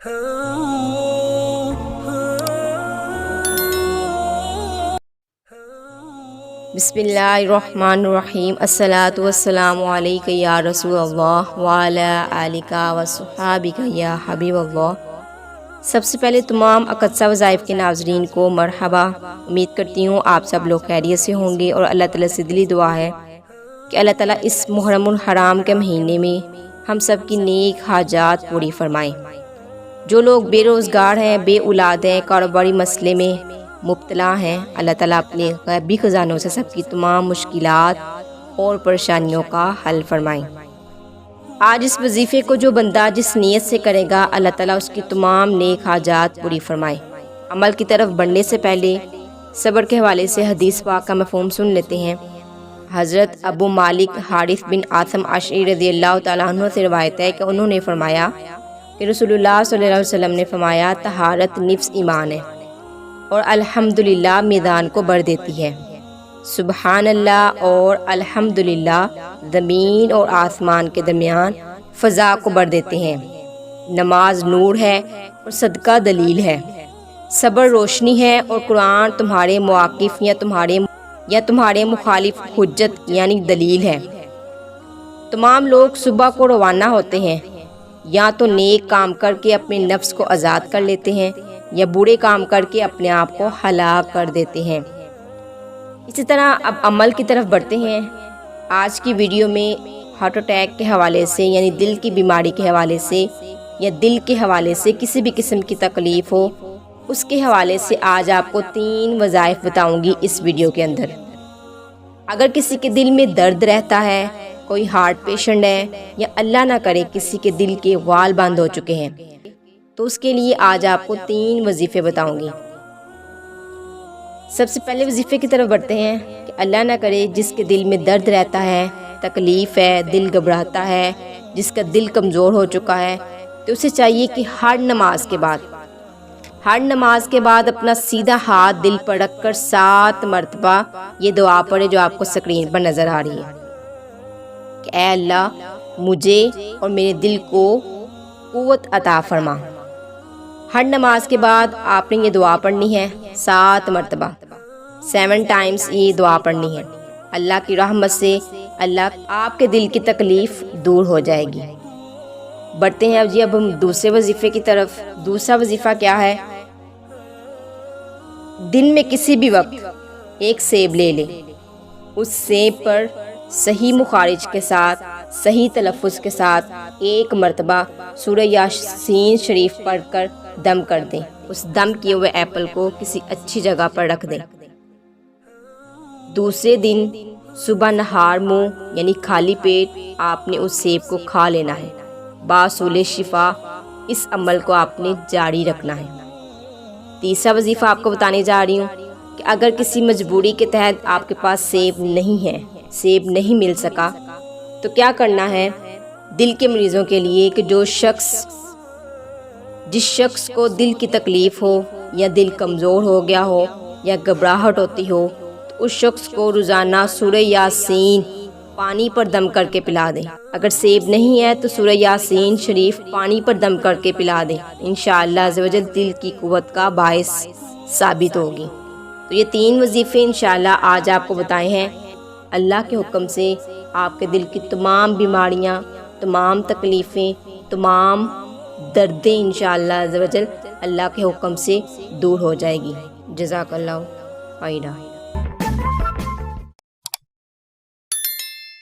बिस्मिल्लाहिर्रहमानिर्रहीम। अस्सलातु वस्सलामु अलैका या रसूल अल्लाह व अला आलिका व सुहाबिका या हबीब अल्लाह। सबसे पहले तमाम अक़सा वज़ाइफ के नाज़रीन को मरहबा। उम्मीद करती हूँ आप सब लोग खैरियत से होंगे और अल्लाह ताला से दिली दुआ है कि अल्लाह ताला इस मुहर्रमुल हराम के महीने में हम सब की नेक हाजात पूरी फरमाएँ। जो लोग बेरोज़गार हैं, बे औलाद हैं, कारोबारी मसले में मुब्तला हैं, अल्लाह ताला अपने गैबी ख़ज़ानों से सबकी तमाम मुश्किलात और परेशानियों का हल फरमाएँ। आज इस वजीफ़े को जो बंदा जिस नीयत से करेगा, अल्लाह ताला उसकी तमाम नेक हाजात पूरी फरमाए। अमल की तरफ बढ़ने से पहले सब्र के हवाले से हदीस पाक का मफ़हूम सुन लेते हैं। हज़रत अबू मालिक हारिस बिन आसम अशअरी रज़ियल्लाहु तआला अन्हु से रिवायत है कि उन्होंने फरमाया कि रसूलुल्लाह सल्लल्लाहु अलैहि वसल्लम ने फरमाया, तहारत निफ्स ईमान है और अल्हम्दुलिल्लाह मैदान को भर देती है। सुबहान अल्लाह और अल्हम्दुलिल्लाह ज़मीन और आसमान के दरमियान फ़ज़ा को भर देते हैं। नमाज नूर है और सदका दलील है। सब्र रोशनी है और कुरान तुम्हारे मुआकिफ़ या तुम्हारे मुखालिफ हुज्जत यानी दलील है। तमाम लोग सुबह को रवाना होते हैं, या तो नेक काम करके अपने नफ्स को आज़ाद कर लेते हैं या बुरे काम करके अपने आप को हलाक कर देते हैं। इसी तरह अब अमल की तरफ बढ़ते हैं। आज की वीडियो में हार्ट अटैक के हवाले से यानी दिल की बीमारी के हवाले से या दिल के हवाले से किसी भी किस्म की तकलीफ़ हो, उसके हवाले से आज आपको 3 वज़ाइफ बताऊंगी इस वीडियो के अंदर। अगर किसी के दिल में दर्द रहता है, कोई हार्ट पेशेंट है या अल्लाह ना करे किसी के दिल के वाल बंद हो चुके हैं, तो उसके लिए आज आपको 3 वजीफ़े बताऊंगी। सबसे पहले वजीफ़े की तरफ बढ़ते हैं कि अल्लाह ना करे जिसके दिल में दर्द रहता है, तकलीफ़ है, दिल घबराता है, जिसका दिल कमज़ोर हो चुका है, तो उसे चाहिए कि हर नमाज के बाद अपना सीधा हाथ दिल पर रख कर 7 मरतबा ये दुआ पढ़े जो आपको स्क्रीन पर नज़र आ रही है कि ऐ अल्लाह मुझे और मेरे दिल को क़ुव्वत अता फरमा। हर नमाज के बाद आपने ये दुआ पढ़नी है 7 मरतबा, 7 टाइम्स ये दुआ पढ़नी है। अल्लाह की रहमत से अल्लाह आपके दिल की तकलीफ़ दूर हो जाएगी। बढ़ते हैं अब हम दूसरे वजीफ़े की तरफ। दूसरा वजीफ़ा क्या है? दिन में किसी भी वक्त एक सेब ले ले, उस सेब पर सही मुखारिज के साथ, सही तलफ़ुज़ के साथ 1 मरतबा सूरह यासीन शरीफ पढ़कर दम कर दें। उस दम किए हुए एप्पल को किसी अच्छी जगह पर रख दें। दूसरे दिन सुबह नहार मुँह यानी खाली पेट आपने उस सेब को खा लेना है। बासूले शिफा इस अमल को आपने जारी रखना है। तीसरा वजीफ़ा आपको बताने जा रही हूँ कि अगर किसी मजबूरी के तहत आपके पास सेब नहीं है, सेब नहीं मिल सका, तो क्या करना है? दिल के मरीज़ों के लिए कि जिस शख्स को दिल की तकलीफ़ हो या दिल कमज़ोर हो गया हो या घबराहट होती हो, तो उस शख्स को रोज़ाना सूरह यासीन पानी पर दम करके पिला दें। अगर सेब नहीं है तो सूरह यासीन शरीफ पानी पर दम करके पिला दें। इंशाअल्लाह अज़्ज़वजल दिल की क़ुव्वत का बाइस साबित होगी। तो ये 3 वजीफ़े इंशाअल्लाह आज आपको बताए हैं। अल्लाह के हुक्म से आपके दिल की तमाम बीमारियाँ, तमाम तकलीफ़ें, तमाम दर्दें इंशाअल्लाह अज़्ज़वजल अल्लाह के हुक्म से दूर हो जाएगी। जज़ाकल्लाहु खैरा।